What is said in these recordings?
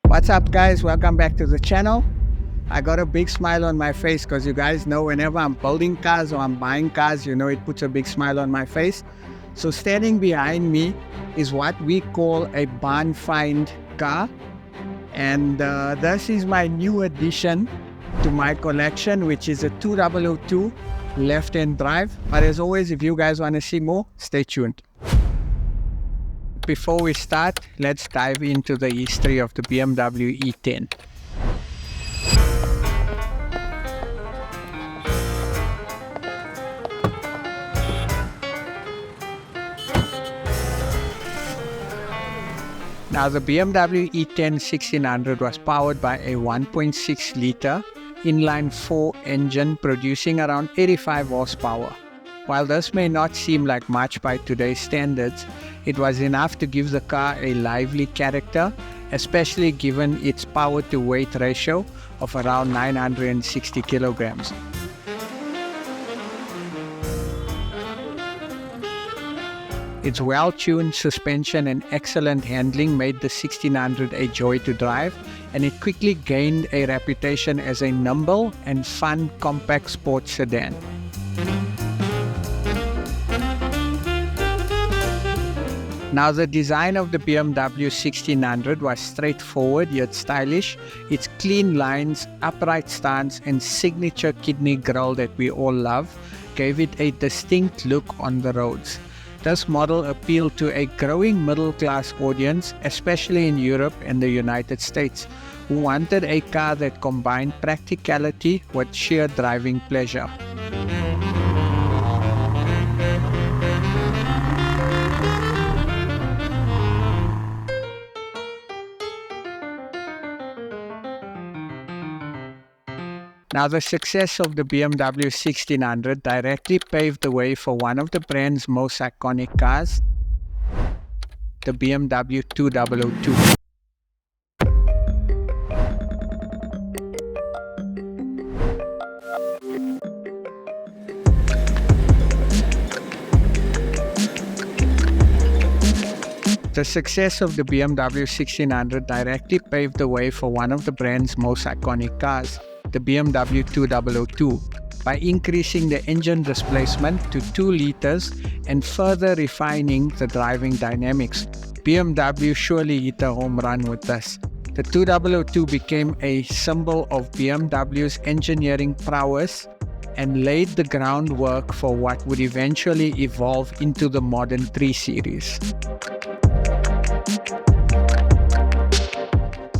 What's up, guys? Welcome back to the channel. I got a big smile on my face because you guys know whenever I'm building cars or I'm buying cars, it puts a big smile on my face. So standing behind me is what we call a barn find car. And this is my new addition to my collection, which is a 2002 left-hand drive. But as always, if you guys want to see more, stay tuned. Before we start, let's dive into the history of the BMW E10. Now, the BMW E10 1600 was powered by a 1.6 liter inline 4 engine producing around 85 horsepower. While this may not seem like much by today's standards, it was enough to give the car a lively character, especially given its power-to-weight ratio of around 960 kilograms. Its well-tuned suspension and excellent handling made the 1600 a joy to drive, and it quickly gained a reputation as a nimble and fun compact sports sedan. Now, the design of the BMW 1600 was straightforward yet stylish. Its clean lines, upright stance, and signature kidney grille that we all love gave it a distinct look on the roads. This model appealed to a growing middle-class audience, especially in Europe and the United States, who wanted a car that combined practicality with sheer driving pleasure. Now, the success of the BMW 1600 directly paved the way for one of the brand's most iconic cars, the BMW 2002. The success of the BMW 1600 directly paved the way for one of the brand's most iconic cars, the BMW 2002, by increasing the engine displacement to 2 liters and further refining the driving dynamics. BMW surely hit a home run with this. The 2002 became a symbol of BMW's engineering prowess and laid the groundwork for what would eventually evolve into the modern 3 Series.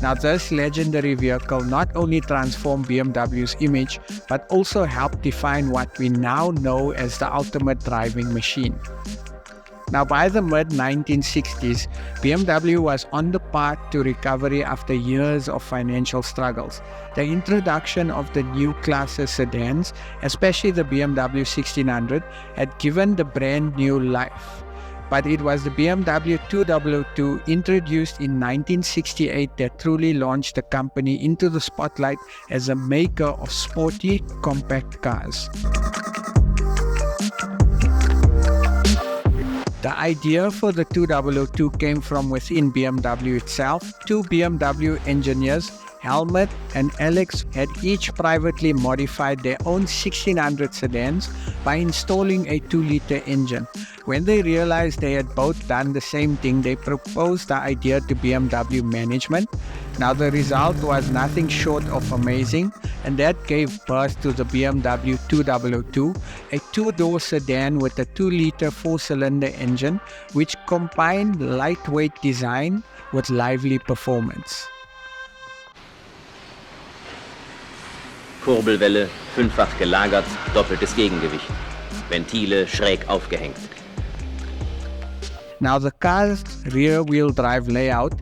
Now, this legendary vehicle not only transformed BMW's image, but also helped define what we now know as the ultimate driving machine. Now, by the mid-1960s, BMW was on the path to recovery after years of financial struggles. The introduction of the new classes sedans, especially the BMW 1600, had given the brand new life. But it was the BMW 2002 introduced in 1968 that truly launched the company into the spotlight as a maker of sporty, compact cars. The idea for the 2002 came from within BMW itself. 2 BMW engineers, Helmut and Alex, had each privately modified their own 1600 sedans by installing a 2-liter engine. When they realized they had both done the same thing, they proposed the idea to BMW management. Now, the result was nothing short of amazing, and that gave birth to the BMW 2002, a 2-door sedan with a 2-liter 4-cylinder engine, which combined lightweight design with lively performance. Kurbelwelle, 5-fach gelagert, doppeltes Gegengewicht. Ventile schräg aufgehängt. Now, the car's rear-wheel drive layout,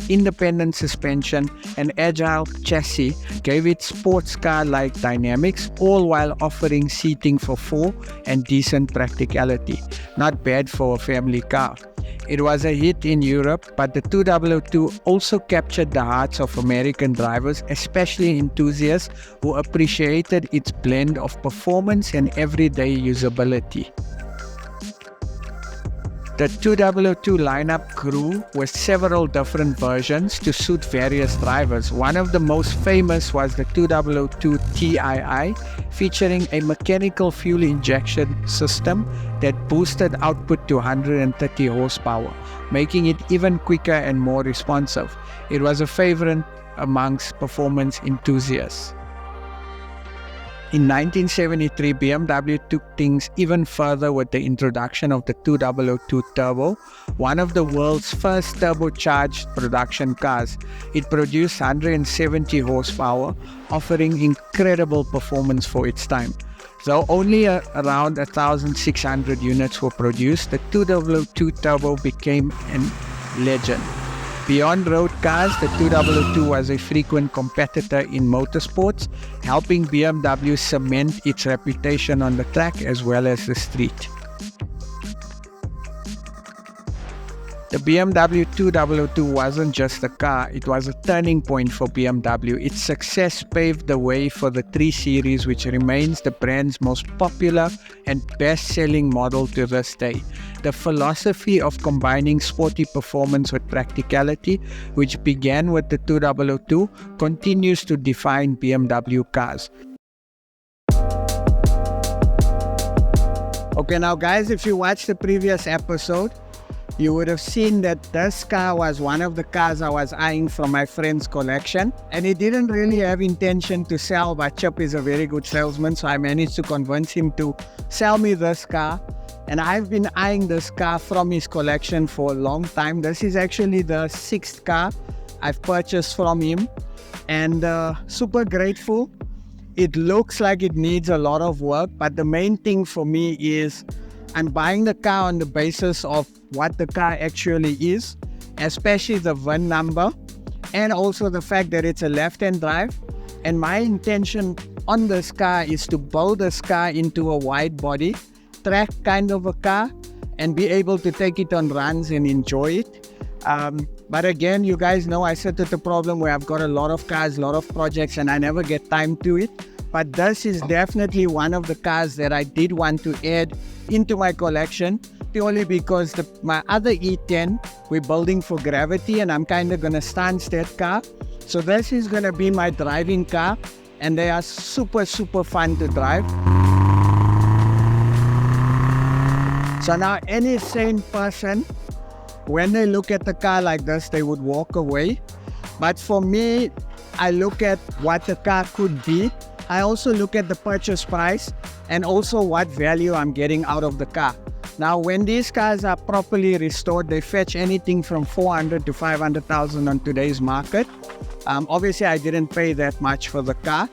independent suspension, and agile chassis gave it sports car-like dynamics, all while offering seating for 4 and decent practicality. Not bad for a family car. It was a hit in Europe, but the 2002 also captured the hearts of American drivers, especially enthusiasts who appreciated its blend of performance and everyday usability. The 222 lineup grew with several different versions to suit various drivers. One of the most famous was the 222 TII, featuring a mechanical fuel injection system that boosted output to 130 horsepower, making it even quicker and more responsive. It was a favorite amongst performance enthusiasts. In 1973, BMW took things even further with the introduction of the 222 Turbo, one of the world's first turbocharged production cars. It produced 170 horsepower, offering incredible performance for its time. Though only around 1,600 units were produced, the 222 Turbo became a legend. Beyond road cars, the 222 was a frequent competitor in motorsports, helping BMW cement its reputation on the track as well as the street. The BMW 222 wasn't just a car, it was a turning point for BMW. Its success paved the way for the 3 Series, which remains the brand's most popular and best-selling model to this day. The philosophy of combining sporty performance with practicality, which began with the 222, continues to define BMW cars. Okay, now guys, if you watched the previous episode, you would have seen that this car was one of the cars I was eyeing from my friend's collection. And he didn't really have intention to sell, but Chip is a very good salesman, so I managed to convince him to sell me this car. And I've been eyeing this car from his collection for a long time. This is actually the 6th car I've purchased from him. And super grateful. It looks like it needs a lot of work, but the main thing for me is I'm buying the car on the basis of what the car actually is, especially the VIN number, and also the fact that it's a left-hand drive. And my intention on this car is to build this car into a wide body, track kind of a car, and be able to take it on runs and enjoy it. But again, you guys know I sit at the problem where I've got a lot of cars, a lot of projects, and I never get time to it. But this is definitely one of the cars that I did want to add into my collection, purely because my other E10, we're building for gravity, and I'm kind of going to stance that car. So this is going to be my driving car, and they are super, super fun to drive. So now any sane person, when they look at the car like this, they would walk away. But for me, I look at what the car could be. I also look at the purchase price and also what value I'm getting out of the car. Now, when these cars are properly restored, they fetch anything from 400 to 500,000 on today's market. Obviously, I didn't pay that much for the car,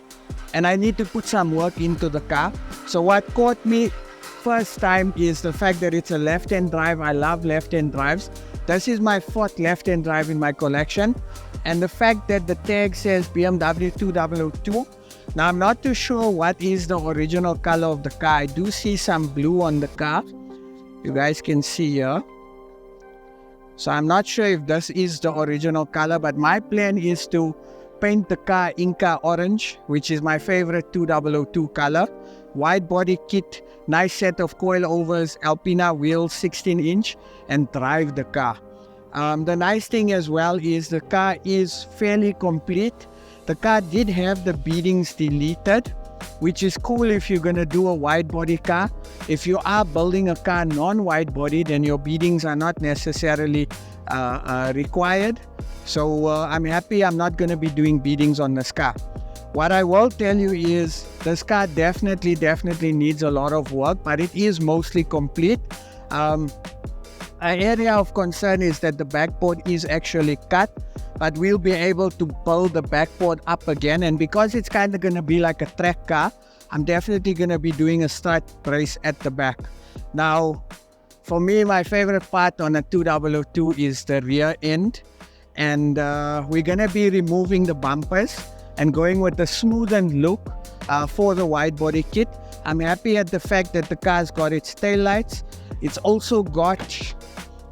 and I need to put some work into the car. So what caught me first time is the fact that it's a left-hand drive. I love left-hand drives. This is my 4th left-hand drive in my collection. And the fact that the tag says BMW 222. Now, I'm not too sure what is the original color of the car. I do see some blue on the car. You guys can see here. So I'm not sure if this is the original color, but my plan is to paint the car Inca orange, which is my favorite 222 color. Wide body kit, nice set of coilovers, Alpina wheels, 16-inch, and drive the car. The nice thing as well is the car is fairly complete. The car did have the beadings deleted, which is cool if you're going to do a wide body car. If you are building a car non-wide body, then your beadings are not necessarily required. So I'm happy I'm not going to be doing beadings on this car. What I will tell you is this car definitely needs a lot of work, but it is mostly complete. An area of concern is that the backboard is actually cut, but we'll be able to build the backboard up again. And because it's kind of going to be like a track car, I'm definitely going to be doing a strut brace at the back. Now, for me, my favorite part on a 222 is the rear end. And we're going to be removing the bumpers and going with a smoothened look for the wide body kit. I'm happy at the fact that the car's got its taillights. It's also got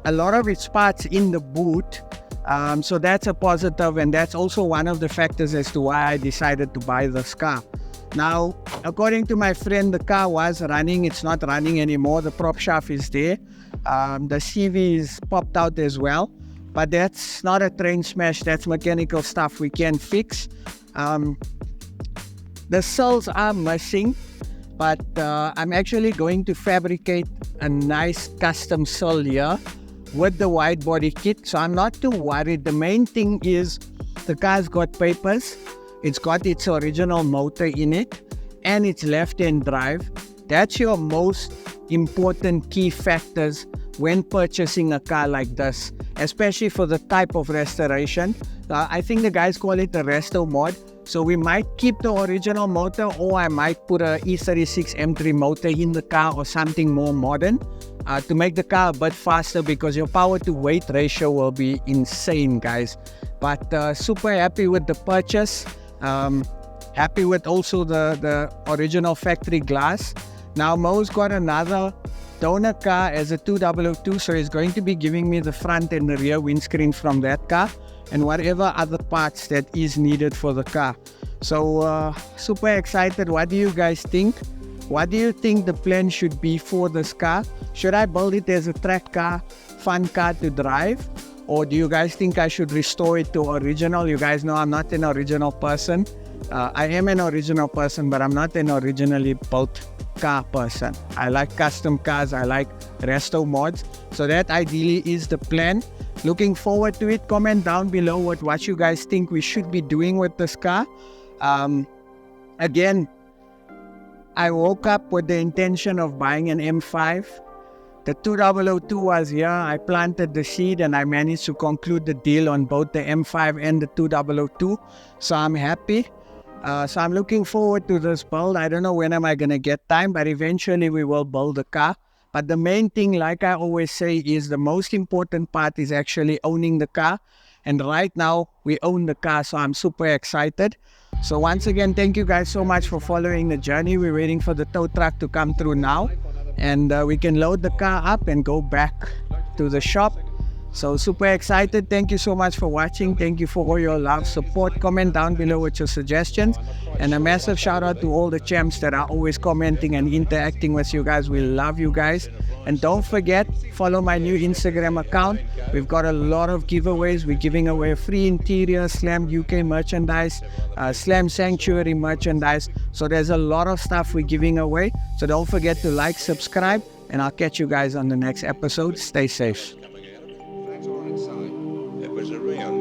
a lot of its parts in the boot. So that's a positive, and that's also one of the factors as to why I decided to buy this car. Now, according to my friend, the car was running. It's not running anymore. The prop shaft is there. The CV is popped out as well, but that's not a train smash. That's mechanical stuff we can fix. The sills are missing, but I'm actually going to fabricate a nice custom sill here with the wide body kit, so I'm not too worried. The main thing is the car's got papers, it's got its original motor in it, and it's left-hand drive. That's your most important key factors when purchasing a car like this, especially for the type of restoration. I think the guys call it a Resto-mod. So we might keep the original motor, or I might put a E36 M3 motor in the car or something more modern to make the car a bit faster, because your power to weight ratio will be insane, guys. But super happy with the purchase. Happy with also the original factory glass. Now Mo's got another donor car as a 2002, so he's going to be giving me the front and the rear windscreen from that car, and whatever other parts that is needed for the car. So super excited. What do you guys think? What do you think the plan should be for this car? Should I build it as a track car, fun car to drive? Or do you guys think I should restore it to original? You guys know I'm not an original person. I am an original person, but I'm not an originally built car person. I like custom cars. I like resto mods. So that ideally is the plan. Looking forward to it. Comment down below what you guys think we should be doing with this car. Again, I woke up with the intention of buying an M5. The 2002 was here. I planted the seed and I managed to conclude the deal on both the M5 and the 2002. So I'm happy. So I'm looking forward to this build. I don't know when am I going to get time, but eventually we will build the car. But the main thing, like I always say, is the most important part is actually owning the car. And right now we own the car, so I'm super excited. So once again, thank you guys so much for following the journey. We're waiting for the tow truck to come through now, and we can load the car up and go back to the shop. So super excited. Thank you so much for watching. Thank you for all your love, support. Comment down below with your suggestions, and a massive shout out to all the champs that are always commenting and interacting with you guys. We love you guys. And don't forget, follow my new Instagram account. We've got a lot of giveaways. We're giving away free interior Slam UK merchandise, Slam Sanctuary merchandise. So there's a lot of stuff we're giving away. So don't forget to like, subscribe, and I'll catch you guys on the next episode. Stay safe. It was a real